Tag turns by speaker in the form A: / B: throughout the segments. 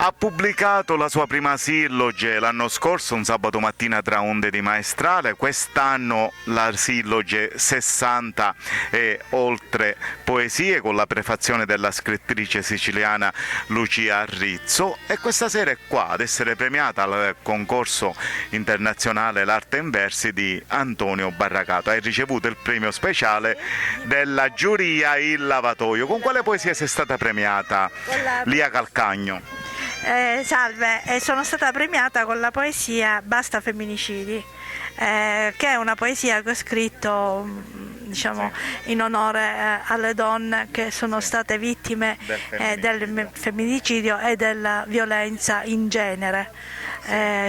A: Ha pubblicato la sua prima silloge l'anno scorso, un sabato mattina tra onde di maestrale, quest'anno la silloge 60 e oltre poesie con la prefazione della scrittrice siciliana Lucia Rizzo, e questa sera è qua ad essere premiata al concorso internazionale L'Arte in Versi di Antonio Barracato. Hai ricevuto il premio speciale della giuria Il Lavatoio. Con quale poesia sei stata premiata, Lia Calcagno?
B: Salve, sono stata premiata con la poesia Basta femminicidi, che è una poesia che ho scritto diciamo, in onore alle donne che sono state vittime del femminicidio e della violenza in genere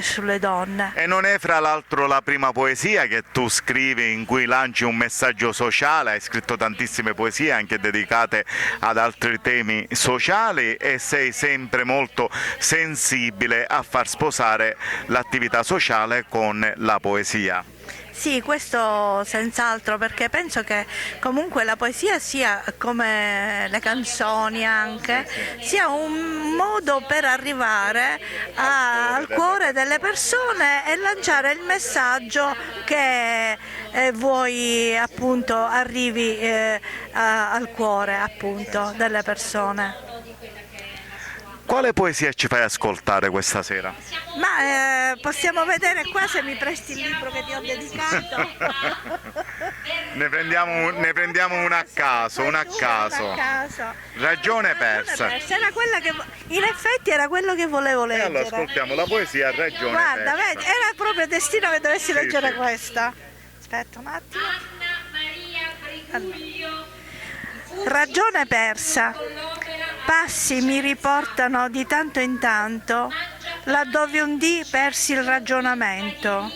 B: sulle donne.
A: E non è fra l'altro la prima poesia che tu scrivi in cui lanci un messaggio sociale, hai scritto tantissime poesie anche dedicate ad altri temi sociali e sei sempre molto sensibile a far sposare l'attività sociale con la poesia.
B: Sì, questo senz'altro, perché penso che comunque la poesia sia come le canzoni anche, sia un modo per arrivare al cuore delle persone e lanciare il messaggio che vuoi appunto arrivi al cuore appunto delle persone.
A: Quale poesia ci fai ascoltare questa sera?
B: Ma possiamo vedere qua se mi presti il libro che ti ho dedicato.
A: Ne prendiamo una a caso, una a caso. Ragione persa.
B: Era quella che, in effetti era quello che volevo leggere.
A: Allora ascoltiamo la poesia Ragione
B: Guarda,
A: persa.
B: vedi, era proprio destino che dovessi leggere
A: sì.
B: questa. Aspetta un attimo. Allora. Ragione persa. Passi mi riportano di tanto in tanto laddove un dì persi il ragionamento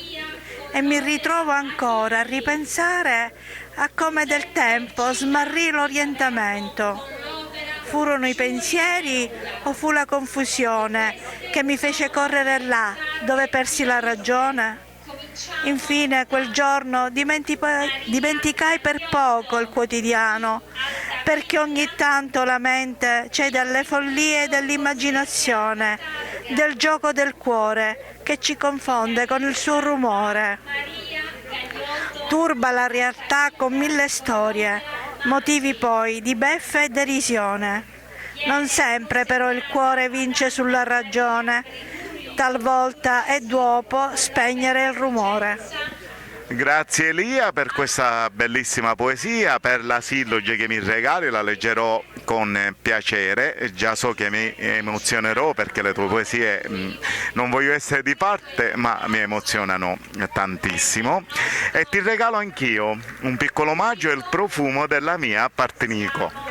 B: e mi ritrovo ancora a ripensare a come del tempo smarrì l'orientamento. Furono i pensieri o fu la confusione che mi fece correre là dove persi la ragione? Infine quel giorno dimenticai per poco il quotidiano, perché ogni tanto la mente cede alle follie dell'immaginazione, del gioco del cuore che ci confonde con il suo rumore. Turba la realtà con mille storie, motivi poi di beffa e derisione. Non sempre però il cuore vince sulla ragione, talvolta è d'uopo spegnere il rumore.
A: Grazie Elia per questa bellissima poesia, per la silloge che mi regali, la leggerò con piacere, già so che mi emozionerò perché le tue poesie non voglio essere di parte ma mi emozionano tantissimo, e ti regalo anch'io un piccolo omaggio e il profumo della mia Partinico.